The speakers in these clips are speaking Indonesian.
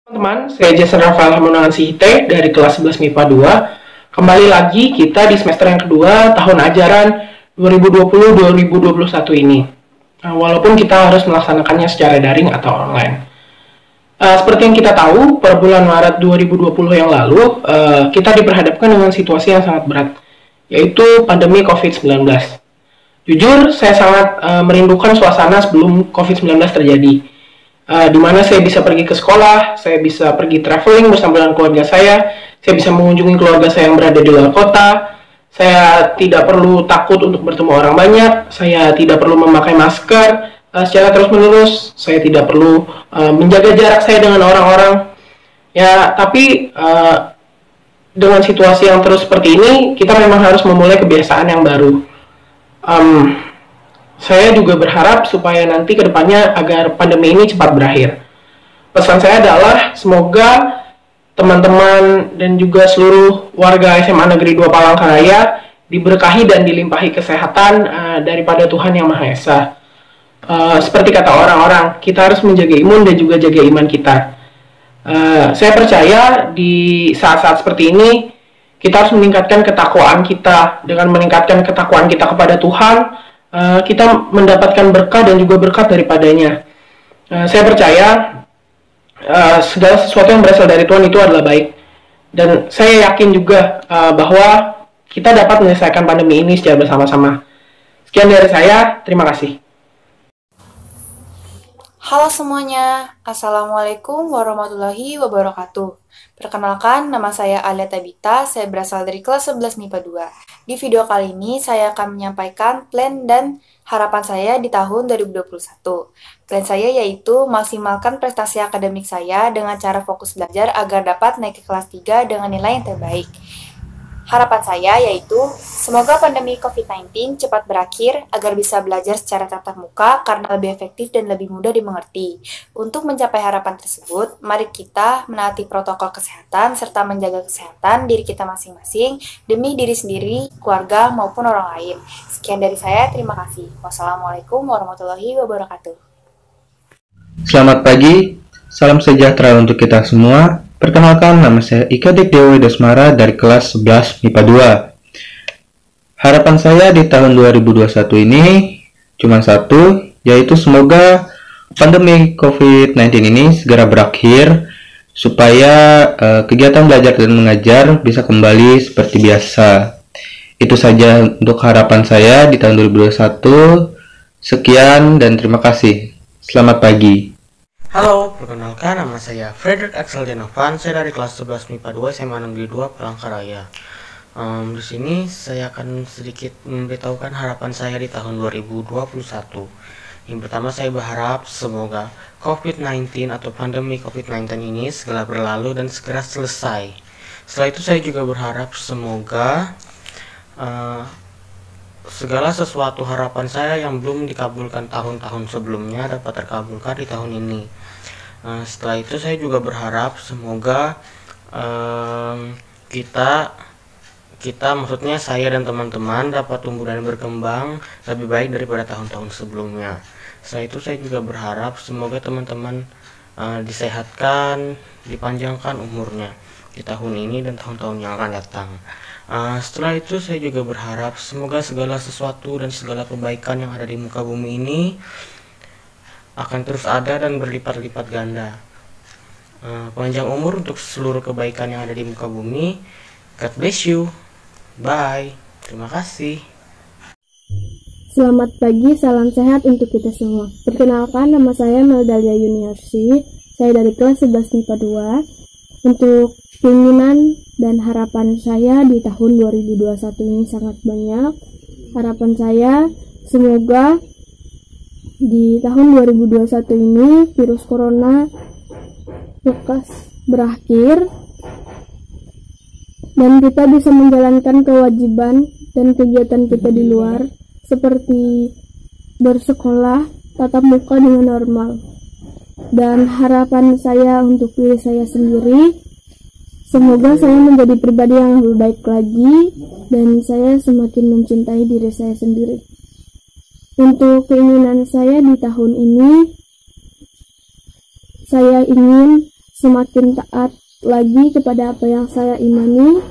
Teman-teman, saya Jason Rafael Hamonangan Sihite dari kelas 11 MIPA 2. Kembali lagi kita di semester yang kedua tahun ajaran 2020-2021 ini. Walaupun kita harus melaksanakannya secara daring atau online. Seperti yang kita tahu, per bulan Maret 2020 yang lalu, kita diperhadapkan dengan situasi yang sangat berat, yaitu pandemi COVID-19. Jujur, saya sangat merindukan suasana sebelum COVID-19 terjadi. Di mana saya bisa pergi ke sekolah, saya bisa pergi traveling bersama dengan keluarga saya bisa mengunjungi keluarga saya yang berada di luar kota, saya tidak perlu takut untuk bertemu orang banyak, saya tidak perlu memakai masker secara terus-menerus, saya tidak perlu menjaga jarak saya dengan orang-orang. Ya, tapi dengan situasi yang terus seperti ini, kita memang harus memulai kebiasaan yang baru. Saya juga berharap supaya nanti ke depannya agar pandemi ini cepat berakhir. Pesan saya adalah semoga teman-teman dan juga seluruh warga SMA Negeri 2 Palangkaraya diberkahi dan dilimpahi kesehatan daripada Tuhan Yang Maha Esa. Seperti kata orang-orang, kita harus menjaga imun dan juga jaga iman kita. Saya percaya di saat-saat seperti ini, kita harus meningkatkan ketakwaan kita. Dengan meningkatkan ketakwaan kita kepada Tuhan, kita mendapatkan berkah dan juga berkat daripadanya. Saya percaya segala sesuatu yang berasal dari Tuhan itu adalah baik, dan saya yakin juga bahwa kita dapat menyelesaikan pandemi ini secara bersama-sama. Sekian dari saya, terima kasih. Halo semuanya, Assalamualaikum warahmatullahi wabarakatuh. Perkenalkan, nama saya Alia Tabita, saya berasal dari kelas 11 MIPA 2. Di video kali ini, saya akan menyampaikan plan dan harapan saya di tahun 2021. Plan saya yaitu maksimalkan prestasi akademik saya dengan cara fokus belajar agar dapat naik ke kelas 3 dengan nilai yang terbaik. Harapan saya yaitu semoga pandemi COVID-19 cepat berakhir agar bisa belajar secara tatap muka karena lebih efektif dan lebih mudah dimengerti. Untuk mencapai harapan tersebut, mari kita menaati protokol kesehatan serta menjaga kesehatan diri kita masing-masing demi diri sendiri, keluarga, maupun orang lain. Sekian dari saya, terima kasih. Wassalamualaikum warahmatullahi wabarakatuh. Selamat pagi, salam sejahtera untuk kita semua. Perkenalkan, nama saya Ika Dewi Desmara dari kelas 11 MIPA 2. Harapan saya di tahun 2021 ini cuma satu, yaitu semoga pandemi COVID-19 ini segera berakhir supaya kegiatan belajar dan mengajar bisa kembali seperti biasa. Itu saja untuk harapan saya di tahun 2021. Sekian dan terima kasih. Selamat pagi. Halo, perkenalkan nama saya Frederick Axel Denovan, saya dari kelas 11 MIPA 2 SMA Negeri 2 Palangkaraya. Di sini saya akan sedikit memberitahukan harapan saya di tahun 2021. Yang pertama, saya berharap semoga COVID-19 atau pandemi COVID-19 ini segera berlalu dan segera selesai. Setelah itu saya juga berharap semoga segala sesuatu harapan saya yang belum dikabulkan tahun-tahun sebelumnya dapat terkabulkan di tahun ini. Setelah itu saya juga berharap semoga kita maksudnya saya dan teman-teman dapat tumbuh dan berkembang lebih baik daripada tahun-tahun sebelumnya. Setelah itu saya juga berharap semoga teman-teman disehatkan, dipanjangkan umurnya di tahun ini dan tahun-tahun yang akan datang. Setelah itu saya juga berharap semoga segala sesuatu dan segala kebaikan yang ada di muka bumi ini akan terus ada dan berlipat-lipat ganda. Panjang umur untuk seluruh kebaikan yang ada di muka bumi. God bless you. Bye. Terima kasih. Selamat pagi, salam sehat untuk kita semua. Perkenalkan, nama saya Meldalia Yuniarsi. Saya dari kelas 11 MIPA 2. Untuk keinginan dan harapan saya di tahun 2021 ini sangat banyak. Harapan saya semoga di tahun 2021 ini virus corona lekas berakhir dan kita bisa menjalankan kewajiban dan kegiatan kita di luar seperti bersekolah tatap muka dengan normal. Dan harapan saya untuk diri saya sendiri, semoga saya menjadi pribadi yang lebih baik lagi dan saya semakin mencintai diri saya sendiri. Untuk keinginan saya di tahun ini, saya ingin semakin taat lagi kepada apa yang saya imani,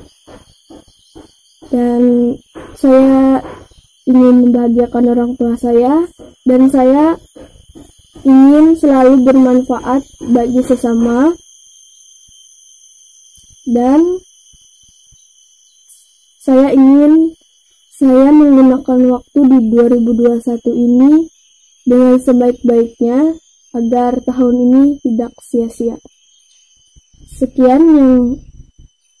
dan saya ingin membahagiakan orang tua saya, dan saya ingin selalu bermanfaat bagi sesama, dan saya ingin saya menggunakan waktu di 2021 ini dengan sebaik-baiknya agar tahun ini tidak sia-sia. Sekian yang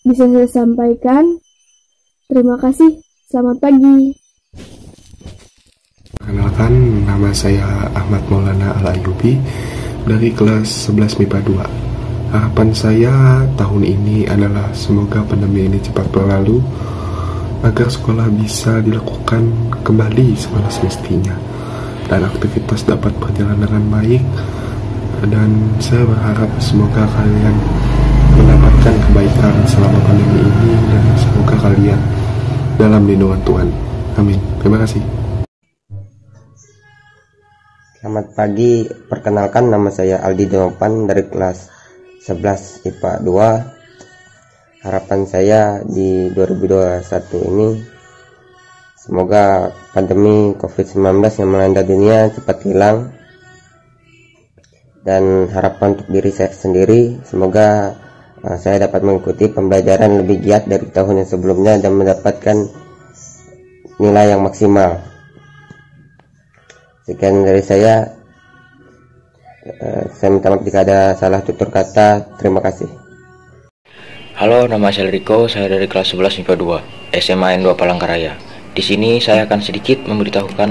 bisa saya sampaikan. Terima kasih. Selamat pagi. Perkenalkan, nama saya Ahmad Maulana Al-Ayubi dari kelas 11 MIPA 2. Harapan saya tahun ini adalah semoga pandemi ini cepat berlalu agar sekolah bisa dilakukan kembali semestinya dan aktivitas dapat berjalan dengan baik, dan saya berharap semoga kalian mendapatkan kebaikan selama pandemi ini dan semoga kalian dalam lindungan Tuhan. Amin. Terima kasih. Selamat pagi, perkenalkan nama saya Aldi Donopan dari kelas 11 IPA 2. Harapan saya di 2021 ini semoga pandemi COVID-19 yang melanda dunia cepat hilang, dan harapan untuk diri saya sendiri semoga saya dapat mengikuti pembelajaran lebih giat dari tahun yang sebelumnya dan mendapatkan nilai yang maksimal. Sekian dari saya minta maaf jika ada salah tutur kata. Terima kasih. Halo, nama saya Riko, saya dari kelas 11 MIPA 2, SMA N2 Palangkaraya. Di sini saya akan sedikit memberitahukan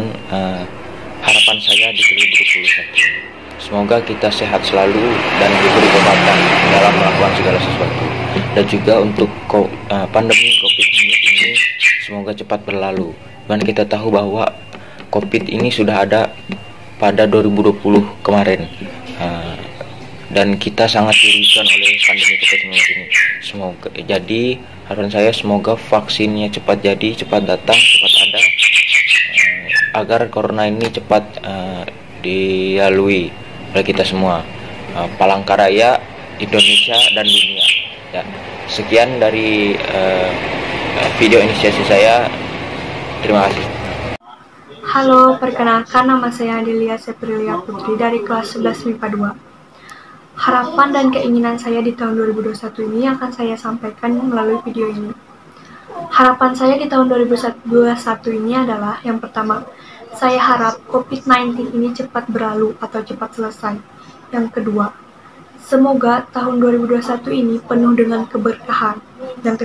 harapan saya di 2021. Semoga kita sehat selalu dan diberi kekuatan dalam melakukan segala sesuatu. Dan juga untuk pandemi COVID-19 ini semoga cepat berlalu. Dan kita tahu bahwa COVID ini sudah ada pada 2020 kemarin, dan kita sangat dirugikan oleh pandemi COVID-19 ini. Semoga, jadi harapan saya semoga vaksinnya cepat jadi, cepat datang, cepat ada, agar corona ini cepat dilalui oleh kita semua, Palangkaraya, Indonesia, dan dunia. Ya, sekian dari video inisiasi saya. Terima kasih. Halo, perkenalkan nama saya Adelia Seprilia Putri dari kelas 11 MIPA 2. Harapan dan keinginan saya di tahun 2021 ini akan saya sampaikan melalui video ini. Harapan saya di tahun 2021 ini adalah, yang pertama, saya harap COVID-19 ini cepat berlalu atau cepat selesai. Yang kedua, semoga tahun 2021 ini penuh dengan keberkahan. Yang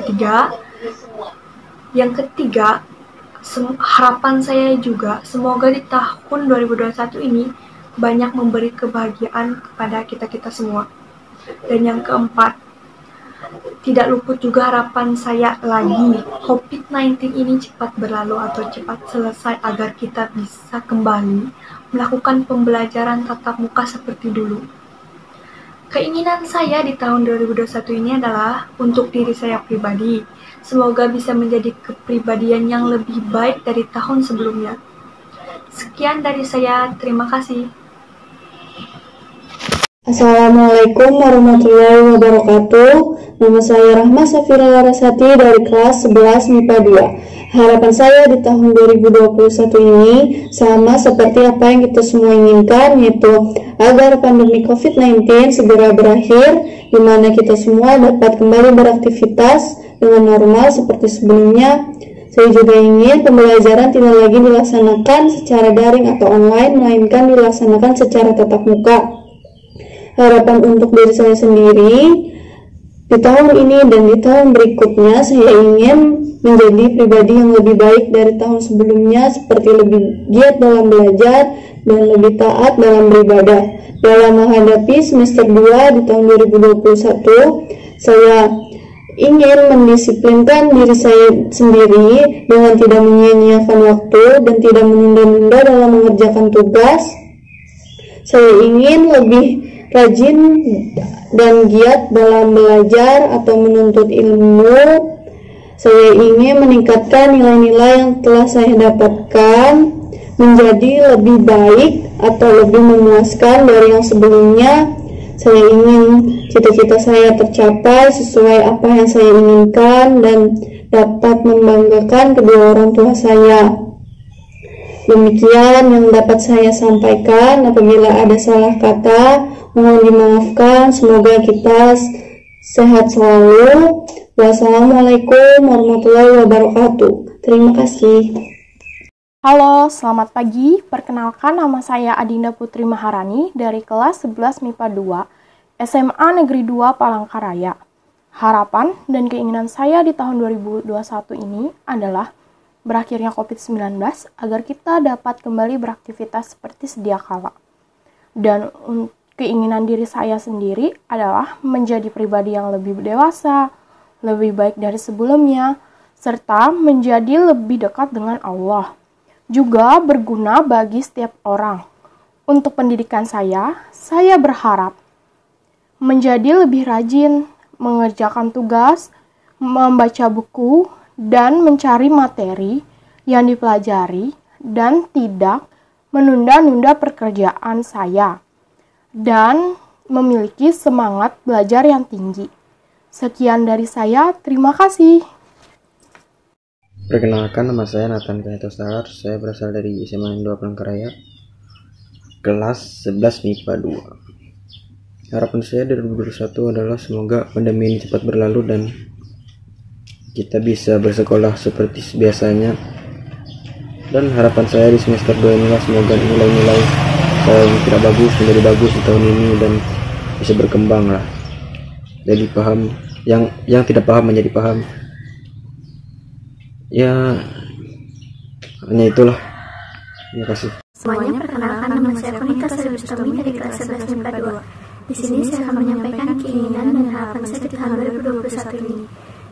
ketiga, harapan saya juga semoga di tahun 2021 ini banyak memberi kebahagiaan kepada kita semua. Dan yang keempat, tidak luput juga harapan saya lagi, COVID-19 ini cepat berlalu atau cepat selesai agar kita bisa kembali melakukan pembelajaran tatap muka seperti dulu. Keinginan saya di tahun 2021 ini adalah untuk diri saya pribadi. Semoga bisa menjadi kepribadian yang lebih baik dari tahun sebelumnya. Sekian dari saya, terima kasih. Assalamualaikum warahmatullahi wabarakatuh. Nama saya Rahma Safira Larasati dari kelas 11 MIPA 2. Harapan saya di tahun 2021 ini sama seperti apa yang kita semua inginkan, yaitu agar pandemi COVID-19 segera berakhir, di mana kita semua dapat kembali beraktivitas dengan normal seperti sebelumnya. Saya juga ingin pembelajaran tidak lagi dilaksanakan secara daring atau online, melainkan dilaksanakan secara tatap muka. Harapan untuk diri saya sendiri di tahun ini dan di tahun berikutnya, saya ingin menjadi pribadi yang lebih baik dari tahun sebelumnya, seperti lebih giat dalam belajar dan lebih taat dalam beribadah. Dalam menghadapi semester 2 di tahun 2021, saya ingin mendisiplinkan diri saya sendiri dengan tidak menyia-nyiakan waktu dan tidak menunda-nunda dalam mengerjakan tugas. Saya ingin lebih rajin dan giat dalam belajar atau menuntut ilmu. Saya ingin meningkatkan nilai-nilai yang telah saya dapatkan menjadi lebih baik atau lebih memuaskan dari yang sebelumnya. Saya ingin cita-cita saya tercapai sesuai apa yang saya inginkan dan dapat membanggakan kedua orang tua saya. Demikian yang dapat saya sampaikan. Apabila ada salah kata, mohon dimaafkan. Semoga kita sehat selalu. Wassalamualaikum warahmatullahi wabarakatuh. Terima kasih. Halo, selamat pagi. Perkenalkan, nama saya Adinda Putri Maharani dari kelas 11 MIPA 2 SMA Negeri 2 Palangkaraya. Harapan dan keinginan saya di tahun 2021 ini adalah berakhirnya COVID-19 agar kita dapat kembali beraktivitas seperti sedia kala. Dan keinginan diri saya sendiri adalah menjadi pribadi yang lebih dewasa, lebih baik dari sebelumnya, serta menjadi lebih dekat dengan Allah. Juga berguna bagi setiap orang. Untuk pendidikan saya berharap menjadi lebih rajin, mengerjakan tugas, membaca buku, dan mencari materi yang dipelajari, dan tidak menunda-nunda pekerjaan saya, dan memiliki semangat belajar yang tinggi. Sekian dari saya, terima kasih. Perkenalkan, nama saya Nathan Kaitosar. Saya berasal dari SMA 2 Palangkaraya, kelas 11 MIPA 2. Harapan saya dari 2021 adalah semoga pandemi ini cepat berlalu dan kita bisa bersekolah seperti biasanya. Dan harapan saya di semester 2 inilah semoga nilai-nilai saya yang tidak bagus menjadi bagus di tahun ini dan bisa berkembang lah. Jadi paham, yang tidak paham menjadi paham. Ya, hanya itulah. Terima kasih. Semuanya, perkenalkan, nama saya Konita Sriwistomi dari kelas 11 MIPA 2. Di sini saya akan menyampaikan keinginan dan harapan saya di tahun 2021 ini.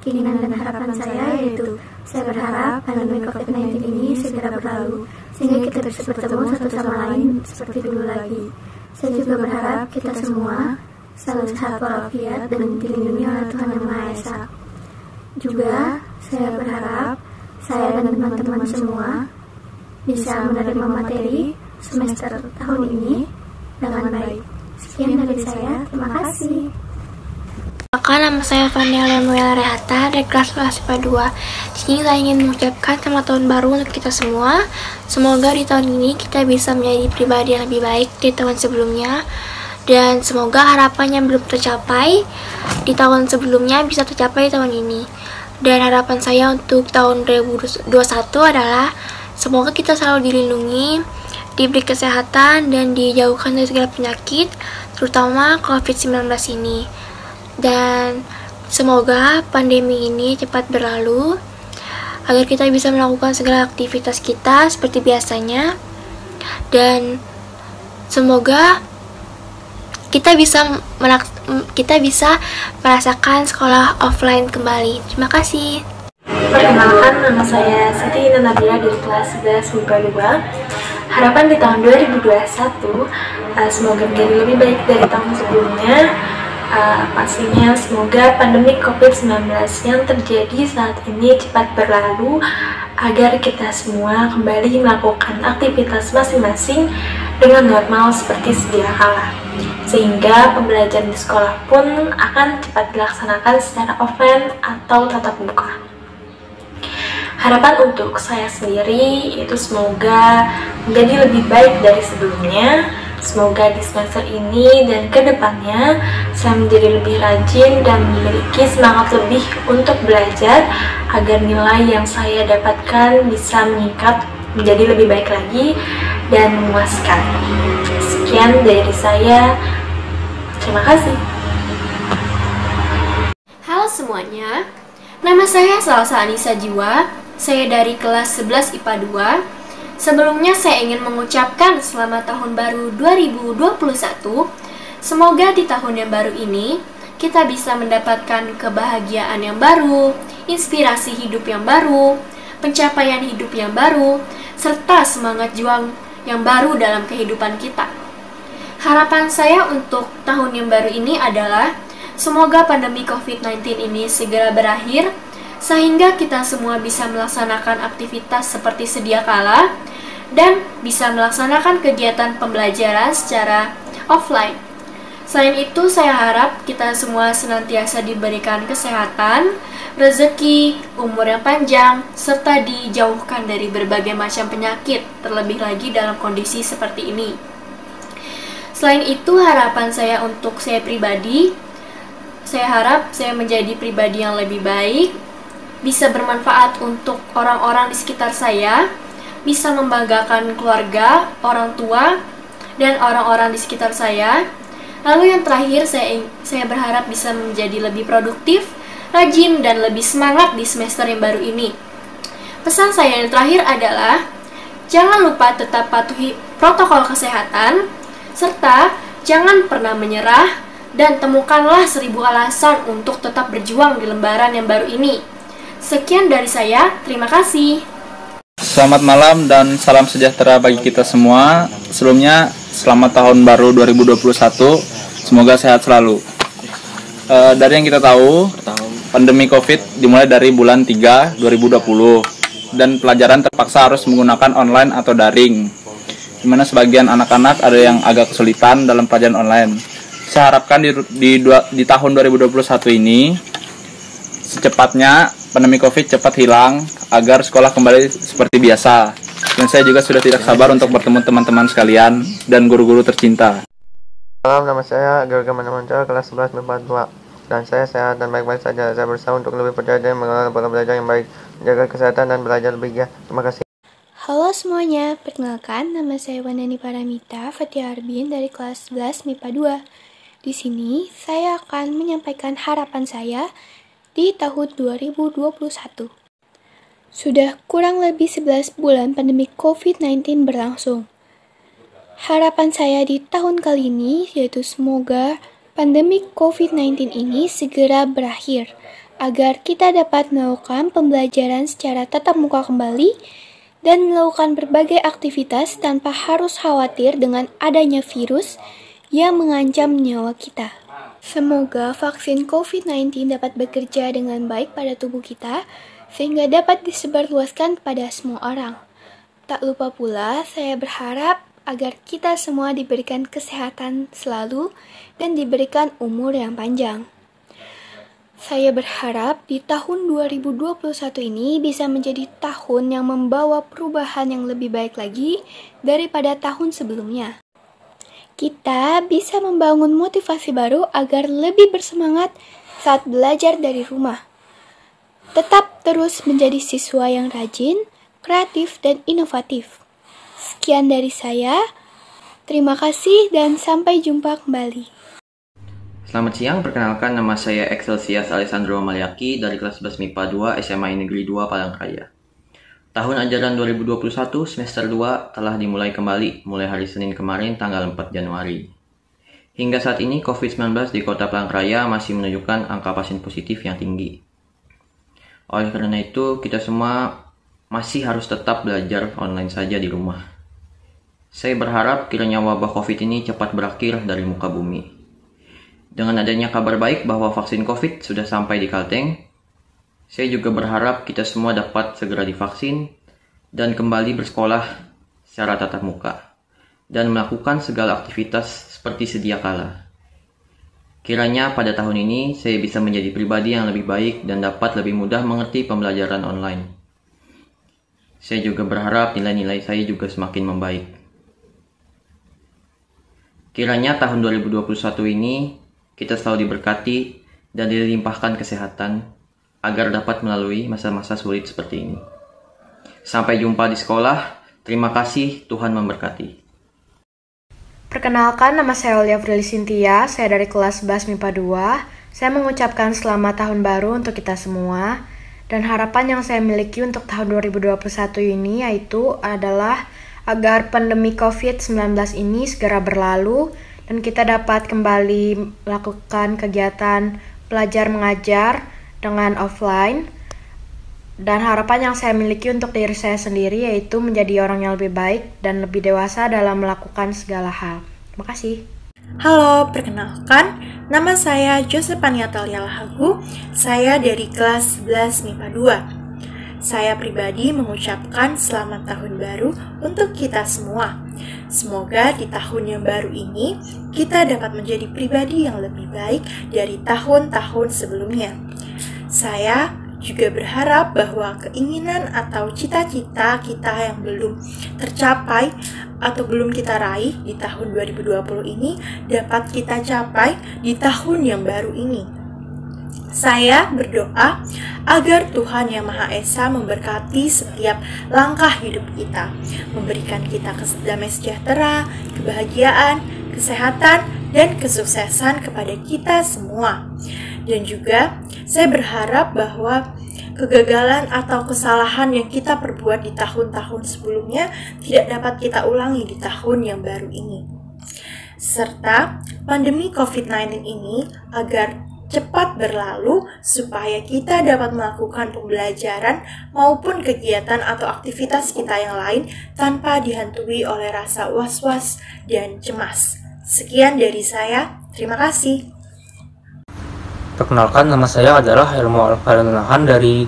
Keinginan dan harapan saya yaitu saya berharap pandemi COVID-19 ini segera berlalu sehingga kita bisa bertemu satu sama lain seperti dulu lagi. Saya juga berharap kita semua selalu sehat walafiat dan dilindungi oleh Tuhan Yang Maha Esa. Juga saya berharap saya dan teman-teman semua bisa menerima materi semester tahun ini dengan baik. Sekian dari saya, terima kasih. Nama saya Fania Lemuela Rehata dari kelas 11 IPA 2. Di sini saya ingin mengucapkan selamat tahun baru untuk kita semua. Semoga di tahun ini kita bisa menjadi pribadi yang lebih baik di tahun sebelumnya. Dan semoga harapan yang belum tercapai di tahun sebelumnya bisa tercapai di tahun ini. Dan harapan saya untuk tahun 2021 adalah semoga kita selalu dilindungi, diberi kesehatan, dan dijauhkan dari segala penyakit, terutama COVID-19 ini. Dan semoga pandemi ini cepat berlalu, agar kita bisa melakukan segala aktivitas kita seperti biasanya. Dan semoga kita bisa merasakan sekolah offline kembali. Terima kasih. Perkenalkan, nama saya Siti Nabila dari kelas 11 MIPA 2. Harapan di tahun 2021 semoga menjadi lebih baik dari tahun sebelumnya. Pastinya semoga pandemi COVID-19 yang terjadi saat ini cepat berlalu agar kita semua kembali melakukan aktivitas masing-masing dengan normal seperti sedia kala, sehingga pembelajaran di sekolah pun akan cepat dilaksanakan secara offline atau tatap muka. Harapan untuk saya sendiri itu semoga menjadi lebih baik dari sebelumnya. Semoga di semester ini dan ke depannya saya menjadi lebih rajin dan memiliki semangat lebih untuk belajar agar nilai yang saya dapatkan bisa meningkat menjadi lebih baik lagi dan memuaskan. Sekian dari saya. Terima kasih. Halo semuanya, nama saya Salsa Anissa Jiwa. Saya dari kelas 11 IPA 2. Sebelumnya saya ingin mengucapkan selamat tahun baru 2021. Semoga di tahun yang baru ini kita bisa mendapatkan kebahagiaan yang baru, inspirasi hidup yang baru, pencapaian hidup yang baru, serta semangat juang yang baru dalam kehidupan kita. Harapan saya untuk tahun yang baru ini adalah semoga pandemi COVID-19 ini segera berakhir, sehingga kita semua bisa melaksanakan aktivitas seperti sedia kala dan bisa melaksanakan kegiatan pembelajaran secara offline. Selain itu, saya harap kita semua senantiasa diberikan kesehatan, rezeki, umur yang panjang, serta dijauhkan dari berbagai macam penyakit, terlebih lagi dalam kondisi seperti ini. Selain itu, harapan saya untuk saya pribadi, saya harap saya menjadi pribadi yang lebih baik, bisa bermanfaat untuk orang-orang di sekitar saya, bisa membanggakan keluarga, orang tua, dan orang-orang di sekitar saya. Lalu yang terakhir, saya berharap bisa menjadi lebih produktif, rajin, dan lebih semangat di semester yang baru ini. Pesan saya yang terakhir adalah, jangan lupa tetap patuhi protokol kesehatan, serta jangan pernah menyerah, dan temukanlah 1000 alasan untuk tetap berjuang di lembaran yang baru ini. Sekian dari saya, terima kasih. Selamat malam dan salam sejahtera bagi kita semua. Sebelumnya, selamat tahun baru 2021. Semoga sehat selalu. Dari yang kita tahu, pandemi COVID dimulai dari bulan 3 2020 dan pelajaran terpaksa harus menggunakan online atau daring. Di mana sebagian anak-anak ada yang agak kesulitan dalam pelajaran online. Saya harapkan di tahun 2021 ini secepatnya pandemi COVID cepat hilang agar sekolah kembali seperti biasa. Dan saya juga sudah tidak sabar untuk bertemu teman-teman sekalian dan guru-guru tercinta. Malam, nama saya Georgia Manamanca, kelas 11 MIPA 2. Dan saya sehat dan baik-baik saja. Saya berusaha untuk lebih percaya dan mengelola pola belajar yang baik, menjaga kesehatan dan belajar lebih giat. Terima kasih. Halo semuanya, perkenalkan nama saya Wandani Paramita Fatia Arbin dari kelas 11 MIPA 2. Di sini saya akan menyampaikan harapan saya di tahun 2021. Sudah kurang lebih 11 bulan pandemi COVID-19 berlangsung. Harapan saya di tahun kali ini yaitu semoga pandemi COVID-19 ini segera berakhir agar kita dapat melakukan pembelajaran secara tatap muka kembali dan melakukan berbagai aktivitas tanpa harus khawatir dengan adanya virus yang mengancam nyawa kita. Semoga vaksin COVID-19 dapat bekerja dengan baik pada tubuh kita sehingga dapat disebarluaskan kepada semua orang. Tak lupa pula, saya berharap agar kita semua diberikan kesehatan selalu dan diberikan umur yang panjang. Saya berharap di tahun 2021 ini bisa menjadi tahun yang membawa perubahan yang lebih baik lagi daripada tahun sebelumnya. Kita bisa membangun motivasi baru agar lebih bersemangat saat belajar dari rumah. Tetap terus menjadi siswa yang rajin, kreatif, dan inovatif. Sekian dari saya. Terima kasih dan sampai jumpa kembali. Selamat siang, perkenalkan nama saya Excelsias Alessandro Maliaki dari kelas 11 MIPA 2 SMA Negeri 2 Palangkaraya. Tahun ajaran 2021 semester 2 telah dimulai kembali mulai hari Senin kemarin tanggal 4 Januari. Hingga saat ini COVID-19 di Kota Palangkaraya masih menunjukkan angka pasien positif yang tinggi. Oleh karena itu, kita semua masih harus tetap belajar online saja di rumah. Saya berharap kiranya wabah COVID ini cepat berakhir dari muka bumi. Dengan adanya kabar baik bahwa vaksin COVID sudah sampai di Kalteng, saya juga berharap kita semua dapat segera divaksin dan kembali bersekolah secara tatap muka dan melakukan segala aktivitas seperti sedia kala. Kiranya pada tahun ini saya bisa menjadi pribadi yang lebih baik dan dapat lebih mudah mengerti pembelajaran online. Saya juga berharap nilai-nilai saya juga semakin membaik. Kiranya tahun 2021 ini kita selalu diberkati dan dilimpahkan kesehatan agar dapat melalui masa-masa sulit seperti ini. Sampai jumpa di sekolah. Terima kasih, Tuhan memberkati. Perkenalkan, nama saya Olia Frili Cynthia, saya dari kelas 11 MIPA 2. Saya mengucapkan selamat tahun baru untuk kita semua. Dan harapan yang saya miliki untuk tahun 2021 ini yaitu adalah agar pandemi COVID-19 ini segera berlalu dan kita dapat kembali melakukan kegiatan belajar mengajar dengan offline. Dan harapan yang saya miliki untuk diri saya sendiri yaitu menjadi orang yang lebih baik dan lebih dewasa dalam melakukan segala hal. Terima kasih. Halo, perkenalkan, nama saya Josephania Talia Lahagu, saya dari kelas 11 MIPA 2. saya pribadi mengucapkan selamat tahun baru untuk kita semua. Semoga di tahun yang baru ini kita dapat menjadi pribadi yang lebih baik dari tahun-tahun sebelumnya. Saya juga berharap bahwa keinginan atau cita-cita kita yang belum tercapai atau belum kita raih di tahun 2020 ini dapat kita capai di tahun yang baru ini. Saya berdoa agar Tuhan Yang Maha Esa memberkati setiap langkah hidup kita, memberikan kita damai sejahtera, kebahagiaan, kesehatan, dan kesuksesan kepada kita semua. Dan juga saya berharap bahwa kegagalan atau kesalahan yang kita perbuat di tahun-tahun sebelumnya tidak dapat kita ulangi di tahun yang baru ini. Serta pandemi COVID-19 ini agar cepat berlalu supaya kita dapat melakukan pembelajaran maupun kegiatan atau aktivitas kita yang lain tanpa dihantui oleh rasa was-was dan cemas. Sekian dari saya, terima kasih. Perkenalkan, nama saya adalah Helmo Alfaranunahan dari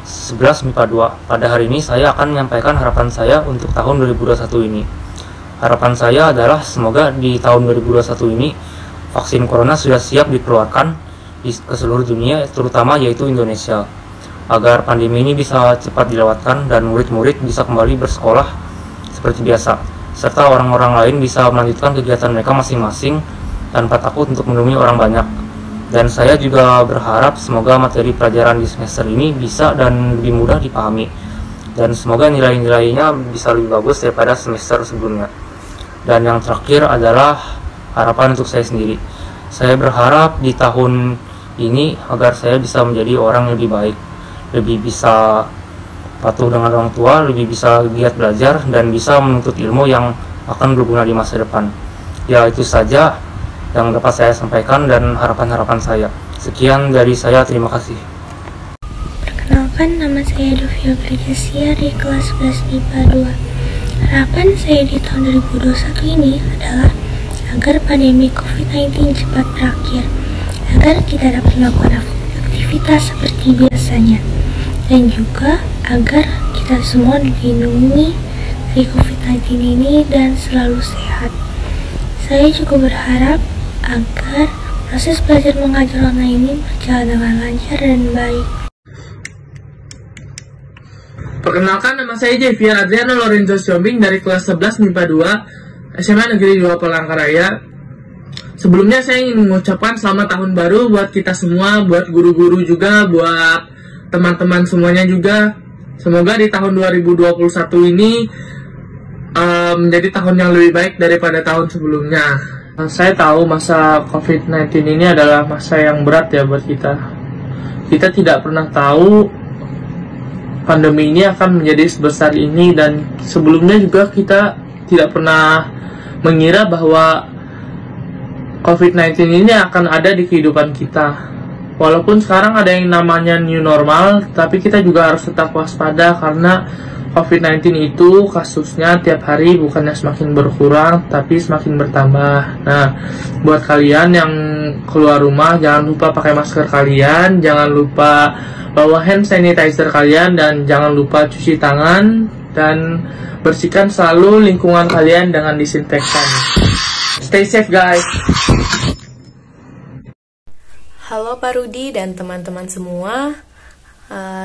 11 MIPA 2. Pada hari ini saya akan menyampaikan harapan saya untuk tahun 2021 ini. Harapan saya adalah semoga di tahun 2021 ini vaksin corona sudah siap dikeluarkan ke seluruh dunia, terutama yaitu Indonesia, agar pandemi ini bisa cepat dilewatkan dan murid-murid bisa kembali bersekolah seperti biasa, serta orang-orang lain bisa melanjutkan kegiatan mereka masing-masing tanpa takut untuk menemui orang banyak. Dan saya juga berharap semoga materi pelajaran di semester ini bisa dan lebih mudah dipahami, dan semoga nilai-nilainya bisa lebih bagus daripada semester sebelumnya. Dan yang terakhir adalah harapan untuk saya sendiri. Saya berharap di tahun ini agar saya bisa menjadi orang yang lebih baik, lebih bisa patuh dengan orang tua, lebih bisa giat belajar, dan bisa menuntut ilmu yang akan berguna di masa depan. Ya, itu saja yang dapat saya sampaikan dan harapan-harapan saya. Sekian dari saya, terima kasih. Perkenalkan, nama saya Dovia Bergesia dari kelas 11 MIPA 2. Harapan saya di tahun 2021 ini adalah agar pandemi COVID-19 cepat berakhir, agar kita dapat melakukan aktivitas seperti biasanya, dan juga agar kita semua dilindungi dari COVID-19 ini dan selalu sehat. Saya juga berharap agar proses belajar mengajar online ini berjalan dengan lancar dan baik. Perkenalkan, nama saya Javier Adriano Lorenzo Siombing dari kelas 11 MIPA 2 SMA Negeri 2 Palangkaraya. Sebelumnya saya ingin mengucapkan selamat tahun baru buat kita semua, buat guru-guru juga, buat teman-teman semuanya juga. Semoga di tahun 2021 ini menjadi tahun yang lebih baik daripada tahun sebelumnya. Saya tahu masa COVID-19 ini adalah masa yang berat ya buat kita. Kita tidak pernah tahu pandemi ini akan menjadi sebesar ini, dan sebelumnya juga kita tidak pernah mengira bahwa COVID-19 ini akan ada di kehidupan kita. Walaupun sekarang ada yang namanya new normal, tapi kita juga harus tetap waspada karena COVID-19 itu kasusnya tiap hari bukannya semakin berkurang, tapi semakin bertambah. Nah, buat kalian yang keluar rumah, jangan lupa pakai masker kalian, jangan lupa bawa hand sanitizer kalian, dan jangan lupa cuci tangan, dan bersihkan selalu lingkungan kalian dengan disinfektan. Stay safe guys. Halo Pak Rudi dan teman-teman semua.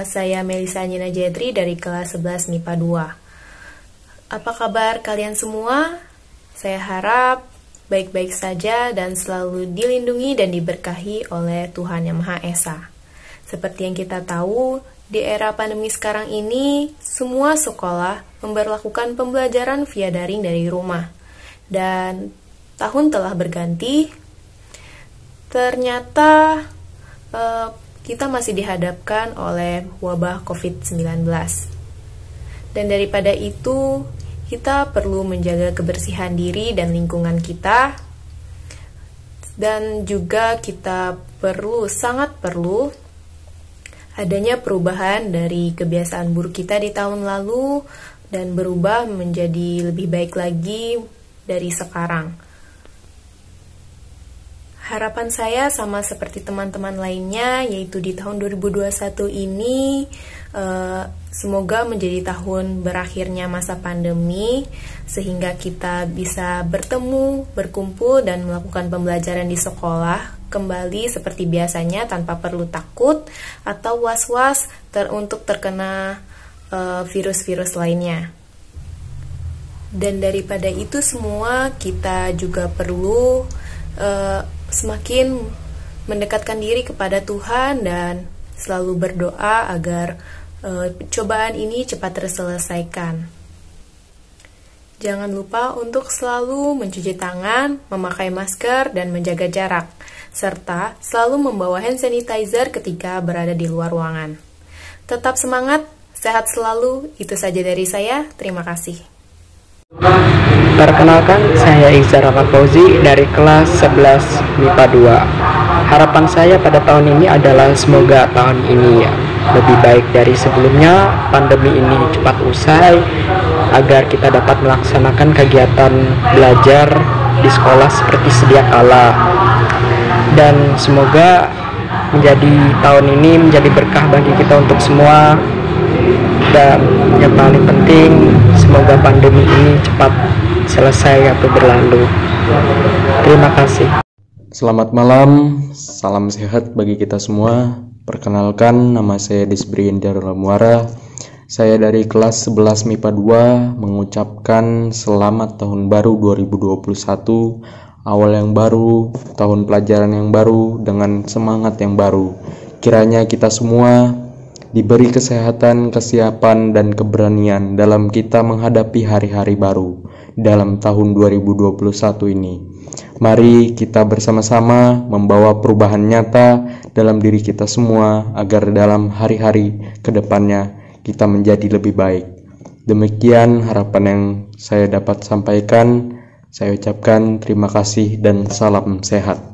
Saya Melisa Anjina Jetri dari kelas 11 MIPA 2. Apa kabar kalian semua? Saya harap baik-baik saja dan selalu dilindungi dan diberkahi oleh Tuhan Yang Maha Esa. Seperti yang kita tahu, di era pandemi sekarang ini, semua sekolah memberlakukan pembelajaran via daring dari rumah. Dan tahun telah berganti, ternyata kita masih dihadapkan oleh wabah COVID-19. Dan daripada itu, kita perlu menjaga kebersihan diri dan lingkungan kita. Dan juga kita sangat perlu adanya perubahan dari kebiasaan buruk kita di tahun lalu dan berubah menjadi lebih baik lagi dari sekarang. Harapan saya sama seperti teman-teman lainnya, yaitu di tahun 2021 ini semoga menjadi tahun berakhirnya masa pandemi, sehingga kita bisa bertemu, berkumpul, dan melakukan pembelajaran di sekolah kembali seperti biasanya tanpa perlu takut atau was-was untuk terkena virus-virus lainnya. Dan daripada itu semua, kita juga perlu semakin mendekatkan diri kepada Tuhan dan selalu berdoa agar cobaan ini cepat terselesaikan. Jangan lupa untuk selalu mencuci tangan, memakai masker, dan menjaga jarak, serta selalu membawa hand sanitizer ketika berada di luar ruangan. Tetap semangat, sehat selalu. Itu saja dari saya. Terima kasih. Perkenalkan, saya Izar Rahmat Fauzi dari kelas 11 MIPA 2. Harapan saya pada tahun ini adalah semoga tahun ini lebih baik dari sebelumnya, pandemi ini cepat usai, agar kita dapat melaksanakan kegiatan belajar di sekolah seperti sedia kala. Dan semoga menjadi tahun ini menjadi berkah bagi kita untuk semua. Dan yang paling penting, semoga pandemi ini cepat selesai atau berlalu. Terima kasih. Selamat malam, salam sehat bagi kita semua. Perkenalkan, nama saya Disbrian Darul Muara. Saya dari kelas 11 MIPA 2 mengucapkan selamat tahun baru 2021, awal yang baru, tahun pelajaran yang baru dengan semangat yang baru. Kiranya kita semua diberi kesehatan, kesiapan, dan keberanian dalam kita menghadapi hari-hari baru dalam tahun 2021 ini. Mari kita bersama-sama membawa perubahan nyata dalam diri kita semua agar dalam hari-hari kedepannya kita menjadi lebih baik. Demikian harapan yang saya dapat sampaikan. Saya ucapkan terima kasih dan salam sehat.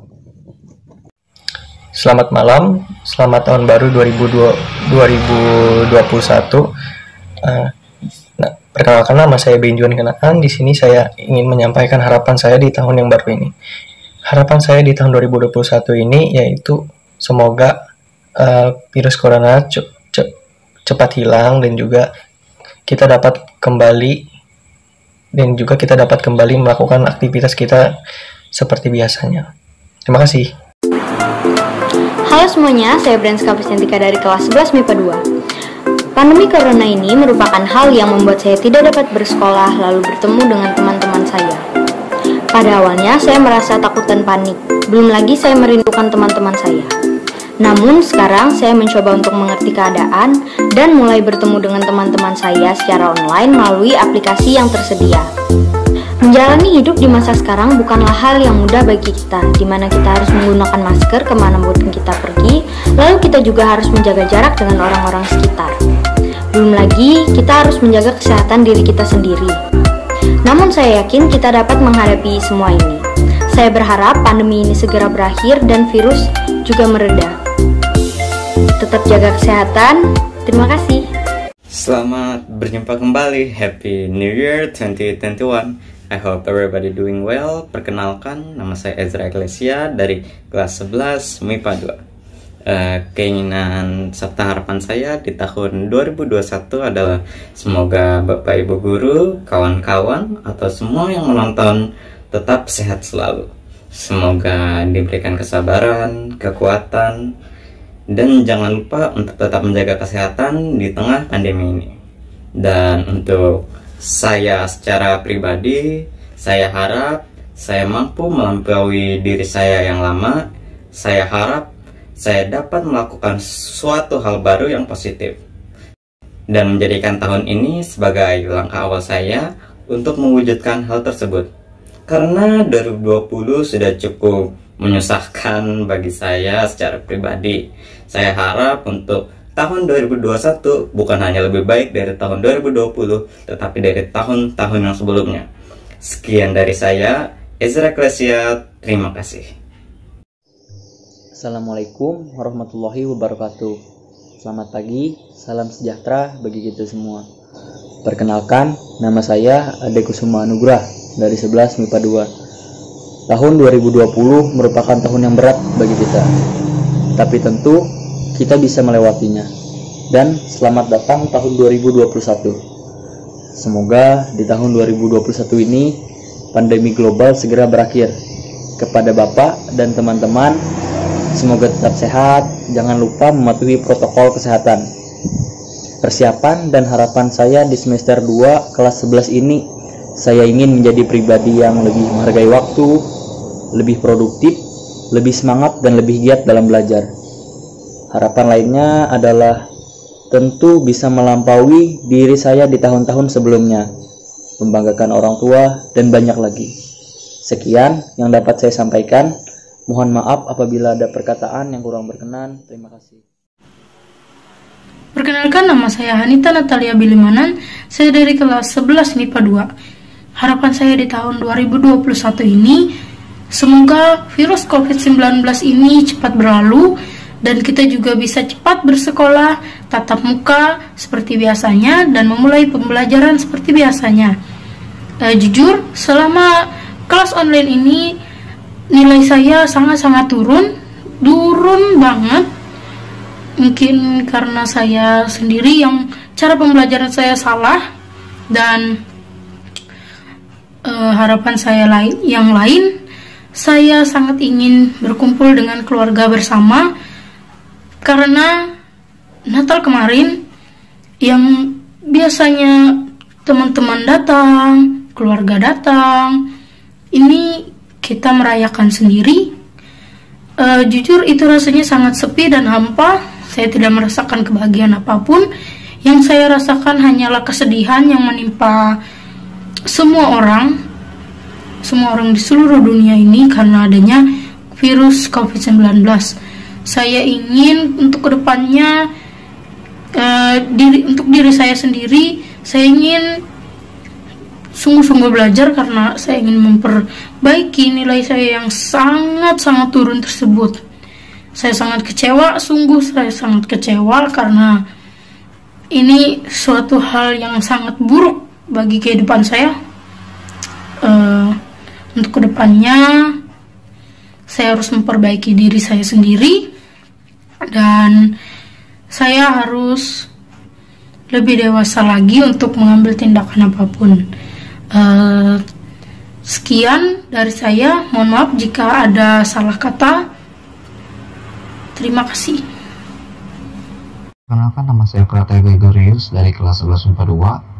Selamat malam, selamat tahun baru 2021. Perkenalkan, nama saya Benjuan Kenaan. Di sini saya ingin menyampaikan harapan saya di tahun yang baru ini. Harapan saya di tahun 2021 ini yaitu semoga virus corona cepat hilang dan juga kita dapat kembali melakukan aktivitas kita seperti biasanya. Terima kasih. Halo semuanya, saya Branska Pustentika dari kelas 11 MIPA 2. Pandemi corona ini merupakan hal yang membuat saya tidak dapat bersekolah lalu bertemu dengan teman-teman saya. Pada awalnya saya merasa takut dan panik, belum lagi saya merindukan teman-teman saya. Namun sekarang saya mencoba untuk mengerti keadaan dan mulai bertemu dengan teman-teman saya secara online melalui aplikasi yang tersedia. Menjalani hidup di masa sekarang bukanlah hal yang mudah bagi kita, di mana kita harus menggunakan masker kemanapun kita pergi, lalu kita juga harus menjaga jarak dengan orang-orang sekitar. Belum lagi, kita harus menjaga kesehatan diri kita sendiri. Namun saya yakin kita dapat menghadapi semua ini. Saya berharap pandemi ini segera berakhir dan virus juga mereda. Tetap jaga kesehatan, terima kasih. Selamat berjumpa kembali, Happy New Year 2021. I hope everybody doing well. Perkenalkan, nama saya Ezra Ecclesia dari kelas 11 MIPA 2. Keinginan serta harapan saya di tahun 2021 adalah semoga Bapak Ibu Guru, kawan-kawan, atau semua yang menonton tetap sehat selalu. Semoga diberikan kesabaran, kekuatan, dan jangan lupa untuk tetap menjaga kesehatan di tengah pandemi ini. Dan untuk saya secara pribadi, saya harap saya mampu melampaui diri saya yang lama. Saya harap saya dapat melakukan suatu hal baru yang positif dan menjadikan tahun ini sebagai langkah awal saya untuk mewujudkan hal tersebut. Karena 2020 sudah cukup menyusahkan bagi saya secara pribadi. Saya harap untuk tahun 2021 bukan hanya lebih baik dari tahun 2020, tetapi dari tahun-tahun yang sebelumnya. Sekian dari saya, Ezra Ecclesia. Terima kasih. Assalamualaikum warahmatullahi wabarakatuh. Selamat pagi, salam sejahtera bagi kita semua. Perkenalkan, nama saya Ade Kusuma Anugrah dari 11 MIPA 2. Tahun 2020 merupakan tahun yang berat bagi kita, tapi tentu kita bisa melewatinya. Dan selamat datang tahun 2021. Semoga di tahun 2021 ini pandemi global segera berakhir. Kepada Bapak dan teman-teman, semoga tetap sehat, jangan lupa mematuhi protokol kesehatan. Persiapan dan harapan saya di semester 2 kelas 11 ini, saya ingin menjadi pribadi yang lebih menghargai waktu, lebih produktif, lebih semangat, dan lebih giat dalam belajar. Harapan lainnya adalah tentu bisa melampaui diri saya di tahun-tahun sebelumnya, membanggakan orang tua, dan banyak lagi. Sekian yang dapat saya sampaikan. Mohon maaf apabila ada perkataan yang kurang berkenan. Terima kasih. Perkenalkan, nama saya Hanita Natalia Bilimanan. Saya dari kelas 11 MIPA 2. Harapan saya di tahun 2021 ini, semoga virus COVID-19 ini cepat berlalu dan kita juga bisa cepat bersekolah tatap muka seperti biasanya dan memulai pembelajaran seperti biasanya. Jujur, selama kelas online ini nilai saya sangat-sangat turun banget. Mungkin karena saya sendiri yang cara pembelajaran saya salah, dan harapan saya yang lain, saya sangat ingin berkumpul dengan keluarga bersama. Karena Natal kemarin yang biasanya teman-teman datang, keluarga datang, ini kita merayakan sendiri. Jujur itu rasanya sangat sepi dan hampa. Saya tidak merasakan kebahagiaan apapun. Yang saya rasakan hanyalah kesedihan yang menimpa semua orang di seluruh dunia ini karena adanya virus COVID-19. Saya ingin untuk kedepannya, untuk diri saya sendiri, saya ingin sungguh-sungguh belajar karena saya ingin memperbaiki nilai saya yang sangat-sangat turun tersebut. Saya sangat kecewa, saya sangat kecewa karena ini suatu hal yang sangat buruk bagi kehidupan saya. Untuk kedepannya, saya harus memperbaiki diri saya sendiri dan saya harus lebih dewasa lagi untuk mengambil tindakan apapun. Sekian dari saya, mohon maaf jika ada salah kata. Terima kasih. Perkenalkan, nama saya Krata Gregorius dari kelas 11 MIPA 2.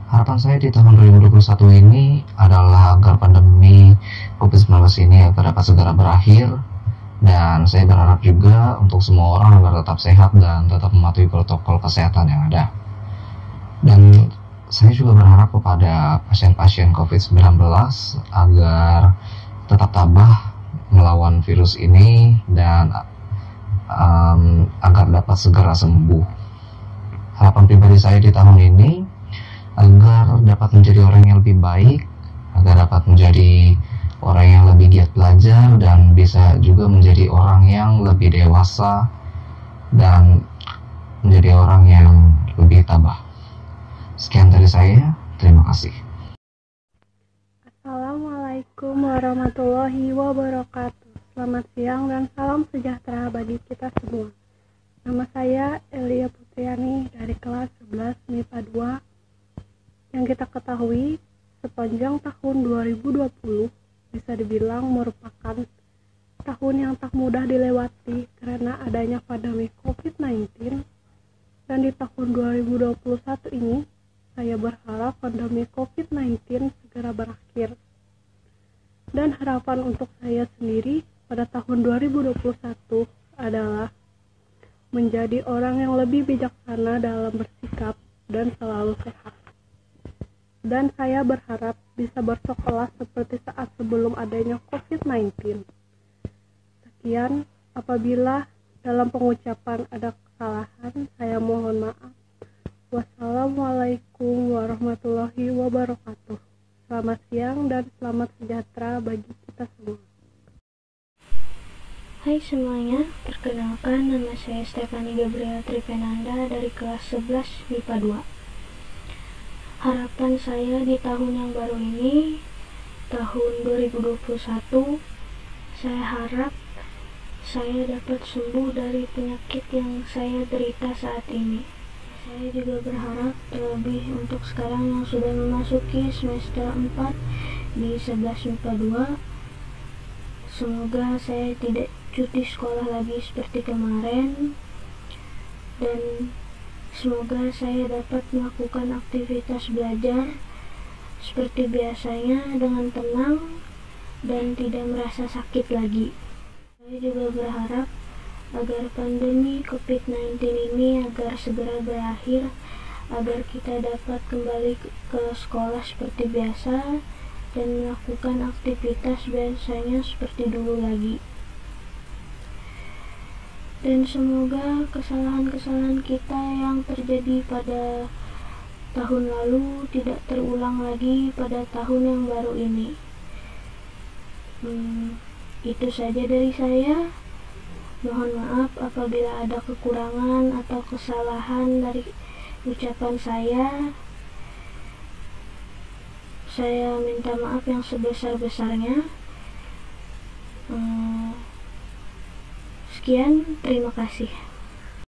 Harapan saya di tahun 2021 ini adalah agar pandemi COVID-19 ini agar dapat segera berakhir, dan saya berharap juga untuk semua orang agar tetap sehat dan tetap mematuhi protokol kesehatan yang ada. Dan saya juga berharap kepada pasien-pasien COVID-19 agar tetap tabah melawan virus ini dan agar dapat segera sembuh. Harapan pribadi saya di tahun ini agar dapat menjadi orang yang lebih baik, agar dapat menjadi orang yang lebih giat belajar, dan bisa juga menjadi orang yang lebih dewasa dan menjadi orang yang lebih tabah. Sekian dari saya, terima kasih. Assalamualaikum warahmatullahi wabarakatuh. Selamat siang dan salam sejahtera bagi kita semua. Nama saya Elia Putriani dari kelas 11 MIPA 2. Yang kita ketahui, sepanjang tahun 2020 bisa dibilang merupakan tahun yang tak mudah dilewati karena adanya pandemi COVID-19. Dan di tahun 2021 ini, saya berharap pandemi COVID-19 segera berakhir. Dan harapan untuk saya sendiri pada tahun 2021 adalah menjadi orang yang lebih bijaksana dalam bersikap dan selalu sehat. Dan saya berharap bisa bersekolah seperti saat sebelum adanya COVID-19. Sekian, apabila dalam pengucapan ada kesalahan, saya mohon maaf. Wassalamualaikum warahmatullahi wabarakatuh. Selamat siang dan selamat sejahtera bagi kita semua. Hai semuanya, perkenalkan nama saya Stefani Gabriel Trivenanda dari kelas 11 MIPA 2. Harapan saya di tahun yang baru ini, tahun 2021, saya harap saya dapat sembuh dari penyakit yang saya derita saat ini. Saya juga berharap terlebih untuk sekarang yang sudah memasuki semester 4 di 11 MIPA 2, semoga saya tidak cuti sekolah lagi seperti kemarin, dan semoga saya dapat melakukan aktivitas belajar seperti biasanya dengan tenang dan tidak merasa sakit lagi. Saya juga berharap agar pandemi COVID-19 ini agar segera berakhir, agar kita dapat kembali ke sekolah seperti biasa dan melakukan aktivitas biasanya seperti dulu lagi. Dan semoga kesalahan-kesalahan kita yang terjadi pada tahun lalu tidak terulang lagi pada tahun yang baru ini. Itu saja dari saya. Mohon maaf apabila ada kekurangan atau kesalahan dari ucapan saya. Saya minta maaf yang sebesar-besarnya. Sekian, terima kasih.